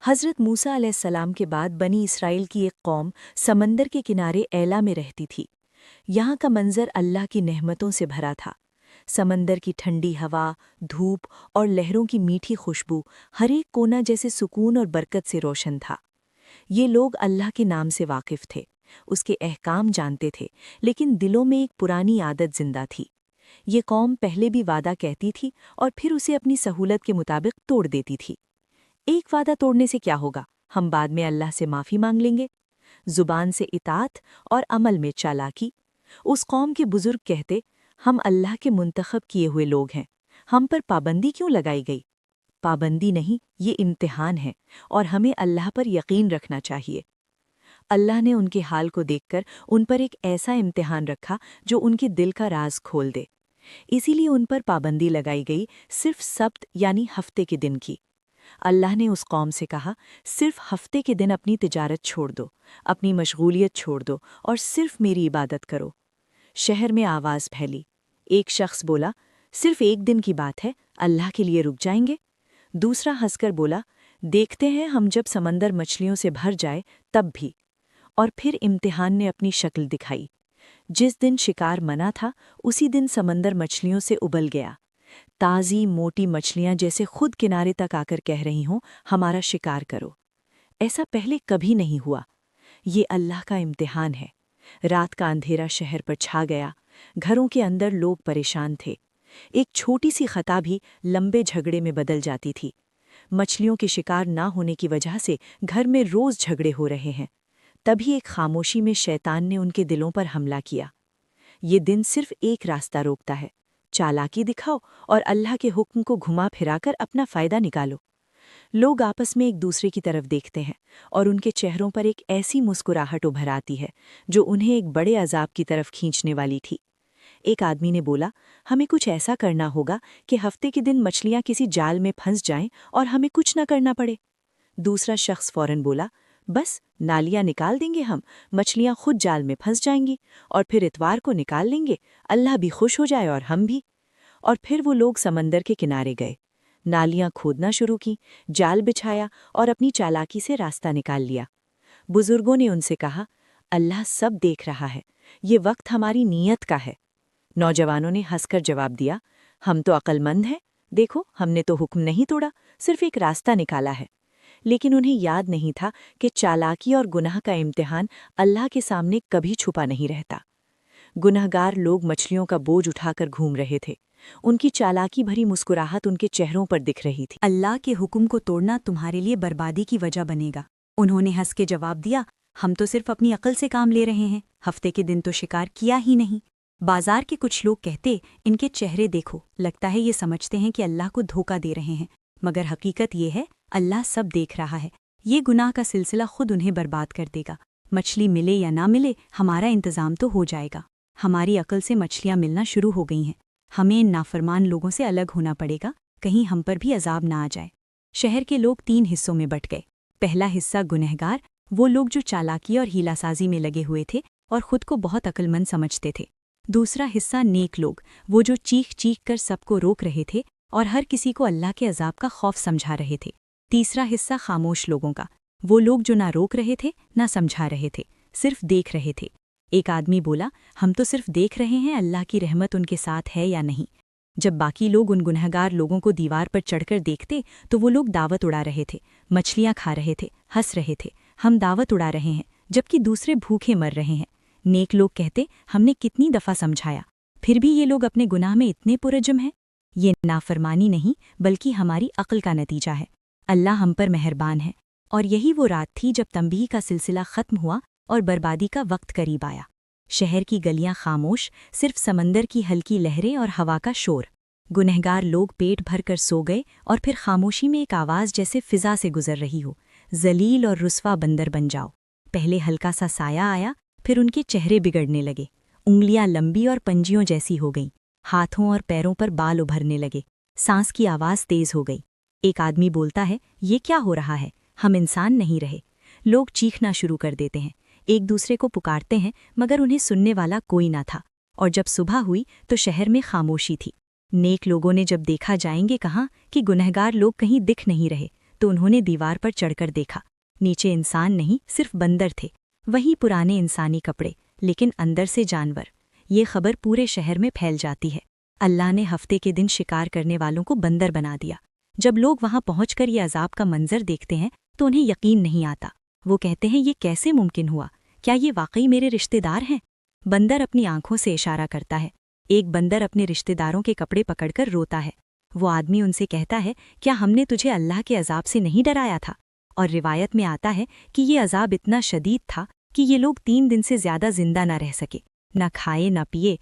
حضرت موسیٰ علیہ السلام کے بعد بنی اسرائیل کی ایک قوم سمندر کے کنارے ایلا میں رہتی تھی۔ یہاں کا منظر اللہ کی نعمتوں سے بھرا تھا۔ سمندر کی ٹھنڈی ہوا، دھوپ اور لہروں کی میٹھی خوشبو ہر ایک کونا جیسے سکون اور برکت سے روشن تھا۔ یہ لوگ اللہ کے نام سے واقف تھے، اس کے احکام جانتے تھے، لیکن دلوں میں ایک پرانی عادت زندہ تھی۔ یہ قوم پہلے بھی وعدہ کہتی تھی اور پھر اسے اپنی سہولت کے مطابق توڑ دیتی تھی۔ ایک وعدہ توڑنے سے کیا ہوگا، ہم بعد میں اللہ سے معافی مانگ لیں گے۔ زبان سے اطاعت اور عمل میں چالاکی۔ اس قوم کے بزرگ کہتے، ہم اللہ کے منتخب کیے ہوئے لوگ ہیں، ہم پر پابندی کیوں لگائی گئی؟ پابندی نہیں، یہ امتحان ہے، اور ہمیں اللہ پر یقین رکھنا چاہیے۔ اللہ نے ان کے حال کو دیکھ کر ان پر ایک ایسا امتحان رکھا جو ان کے دل کا راز کھول دے۔ اسی لیے ان پر پابندی لگائی گئی، صرف سبت یعنی ہفتے کے دن کی۔ اللہ نے اس قوم سے کہا، صرف ہفتے کے دن اپنی تجارت چھوڑ دو، اپنی مشغولیت چھوڑ دو اور صرف میری عبادت کرو۔ شہر میں آواز پھیلی۔ ایک شخص بولا، صرف ایک دن کی بات ہے، اللہ کے لیے رک جائیں گے؟ دوسرا ہنس کر بولا، دیکھتے ہیں ہم جب سمندر مچھلیوں سے بھر جائے تب بھی۔ اور پھر امتحان نے اپنی شکل دکھائی۔ جس دن شکار منع تھا، اسی دن سمندر مچھلیوں سے ابل گیا۔ تازی موٹی مچھلیاں جیسے خود کنارے تک آ کر کہہ رہی ہوں، ہمارا شکار کرو۔ ایسا پہلے کبھی نہیں ہوا۔ یہ اللہ کا امتحان ہے۔ رات کا اندھیرا شہر پر چھا گیا، گھروں کے اندر لوگ پریشان تھے۔ ایک چھوٹی سی خطا بھی لمبے جھگڑے میں بدل جاتی تھی۔ مچھلیوں کے شکار نہ ہونے کی وجہ سے گھر میں روز جھگڑے ہو رہے ہیں۔ تبھی ایک خاموشی میں شیطان نے ان کے دلوں پر حملہ کیا۔ یہ دن صرف ایک راستہ روکتا ہے، چالاکی دکھاؤ اور اللہ کے حکم کو گھما پھرا کر اپنا فائدہ نکالو۔ لوگ آپس میں ایک دوسرے کی طرف دیکھتے ہیں اور ان کے چہروں پر ایک ایسی مسکراہٹ ابھر آتی ہے جو انہیں ایک بڑے عذاب کی طرف کھینچنے والی تھی۔ ایک آدمی نے بولا، ہمیں کچھ ایسا کرنا ہوگا کہ ہفتے کے دن مچھلیاں کسی جال میں پھنس جائیں اور ہمیں کچھ نہ کرنا پڑے۔ دوسرا شخص فوراً بولا، بس نالیاں نکال دیں گے، ہم مچھلیاں خود جال میں پھنس جائیں گی اور پھر اتوار کو نکال لیں گے، اللہ بھی خوش ہو جائے اور ہم بھی۔ اور پھر وہ لوگ سمندر کے کنارے گئے، نالیاں کھودنا شروع کی، جال بچھایا اور اپنی چالاکی سے راستہ نکال لیا۔ بزرگوں نے ان سے کہا، اللہ سب دیکھ رہا ہے، یہ وقت ہماری نیت کا ہے۔ نوجوانوں نے ہنس کر جواب دیا، ہم تو عقل مند ہیں، دیکھو ہم نے تو حکم نہیں توڑا، صرف ایک راستہ نکالا ہے۔ لیکن انہیں یاد نہیں تھا کہ چالاکی اور گناہ کا امتحان اللہ کے سامنے کبھی چھپا نہیں رہتا۔ گنہگار لوگ مچھلیوں کا بوجھ اٹھا کر گھوم رہے تھے، ان کی چالاکی بھری مسکراہٹ ان کے چہروں پر دکھ رہی تھی۔ اللہ کے حکم کو توڑنا تمہارے لیے بربادی کی وجہ بنے گا۔ انہوں نے ہنس کے جواب دیا، ہم تو صرف اپنی عقل سے کام لے رہے ہیں، ہفتے کے دن تو شکار کیا ہی نہیں۔ بازار کے کچھ لوگ کہتے، ان کے چہرے دیکھو، لگتا ہے یہ سمجھتے ہیں کہ اللہ کو دھوکہ دے رہے ہیں، مگر حقیقت یہ ہے اللہ سب دیکھ رہا ہے۔ یہ گناہ کا سلسلہ خود انہیں برباد کر دے گا۔ مچھلی ملے یا نہ ملے، ہمارا انتظام تو ہو جائے گا۔ ہماری عقل سے مچھلیاں ملنا شروع ہو گئی ہیں، ہمیں ان نافرمان لوگوں سے الگ ہونا پڑے گا، کہیں ہم پر بھی عذاب نہ آ جائے۔ شہر کے لوگ 3 حصوں میں بٹ گئے۔ پہلا حصہ گنہگار، وہ لوگ جو چالاکی اور ہیلا سازی میں لگے ہوئے تھے اور خود کو بہت عقل مند سمجھتے تھے۔ دوسرا حصہ نیک لوگ، وہ جو چیخ چیخ کر سب کو روک رہے تھے اور ہر کسی کو اللہ کے عذاب کا خوف سمجھا رہے تھے۔ تیسرا حصہ خاموش لوگوں کا، وہ لوگ جو نہ روک رہے تھے نہ سمجھا رہے تھے، صرف دیکھ رہے تھے۔ ایک آدمی بولا، ہم تو صرف دیکھ رہے ہیں اللہ کی رحمت ان کے ساتھ ہے یا نہیں۔ جب باقی لوگ ان گنہگار لوگوں کو دیوار پر چڑھ کر دیکھتے تو وہ لوگ دعوت اڑا رہے تھے، مچھلیاں کھا رہے تھے، ہنس رہے تھے، ہم دعوت اڑا رہے ہیں، جبکہ دوسرے بھوکے مر رہے ہیں۔ نیک لوگ کہتے، ہم نے کتنی دفعہ سمجھایا، پھر بھی یہ لوگ اپنے گناہ میں اتنے پرجم ہیں۔ یہ نافرمانی نہیں بلکہ ہماری عقل کا نتیجہ ہے۔ اللہ ہم پر مہربان ہے۔ اور یہی وہ رات تھی جب تنبیہ کا سلسلہ ختم ہوا اور بربادی کا وقت قریب آیا۔ شہر کی گلیاں خاموش، صرف سمندر کی ہلکی لہریں اور ہوا کا شور۔ گنہگار لوگ پیٹ بھر کر سو گئے اور پھر خاموشی میں ایک آواز جیسے فضا سے گزر رہی ہو، ذلیل اور رسوا بندر بن جاؤ۔ پہلے ہلکا سا سایہ آیا، پھر ان کے چہرے بگڑنے لگے، انگلیاں لمبی اور پنجیوں جیسی ہو گئیں، ہاتھوں اور پیروں پر بال ابھرنے لگے، سانس کی آواز تیز ہو گئی۔ ایک آدمی بولتا ہے، یہ کیا ہو رہا ہے، ہم انسان نہیں رہے۔ لوگ چیخنا شروع کر دیتے ہیں، ایک دوسرے کو پکارتے ہیں، مگر انہیں سننے والا کوئی نہ تھا۔ اور جب صبح ہوئی تو شہر میں خاموشی تھی۔ نیک لوگوں نے جب دیکھا جائیں گے کہاں کہ گنہگار لوگ کہیں دکھ نہیں رہے، تو انہوں نے دیوار پر چڑھ کر دیکھا، نیچے انسان نہیں صرف بندر تھے، وہی پرانے انسانی کپڑے لیکن اندر سے جانور۔ یہ خبر پورے شہر میں پھیل جاتی ہے۔ اللہ نے ہفتے کے دن شکار کرنے والوں کو بندر بنا دیا۔ جب لوگ وہاں پہنچ کر یہ عذاب کا منظر دیکھتے ہیں تو انہیں یقین نہیں آتا۔ وہ کہتے ہیں یہ کیسے ممکن ہوا؟ کیا یہ واقعی میرے رشتہ دار ہیں؟ بندر اپنی آنکھوں سے اشارہ کرتا ہے۔ ایک بندر اپنے رشتہ داروں کے کپڑے پکڑ کر روتا ہے۔ وہ آدمی ان سے کہتا ہے کیا ہم نے تجھے اللہ کے عذاب سے نہیں ڈرایا تھا؟ اور روایت میں آتا ہے کہ یہ عذاب اتنا شدید تھا کہ یہ لوگ 3 دن سے زیادہ زندہ نہ رہ سکے، نہ کھائے نہ پیے،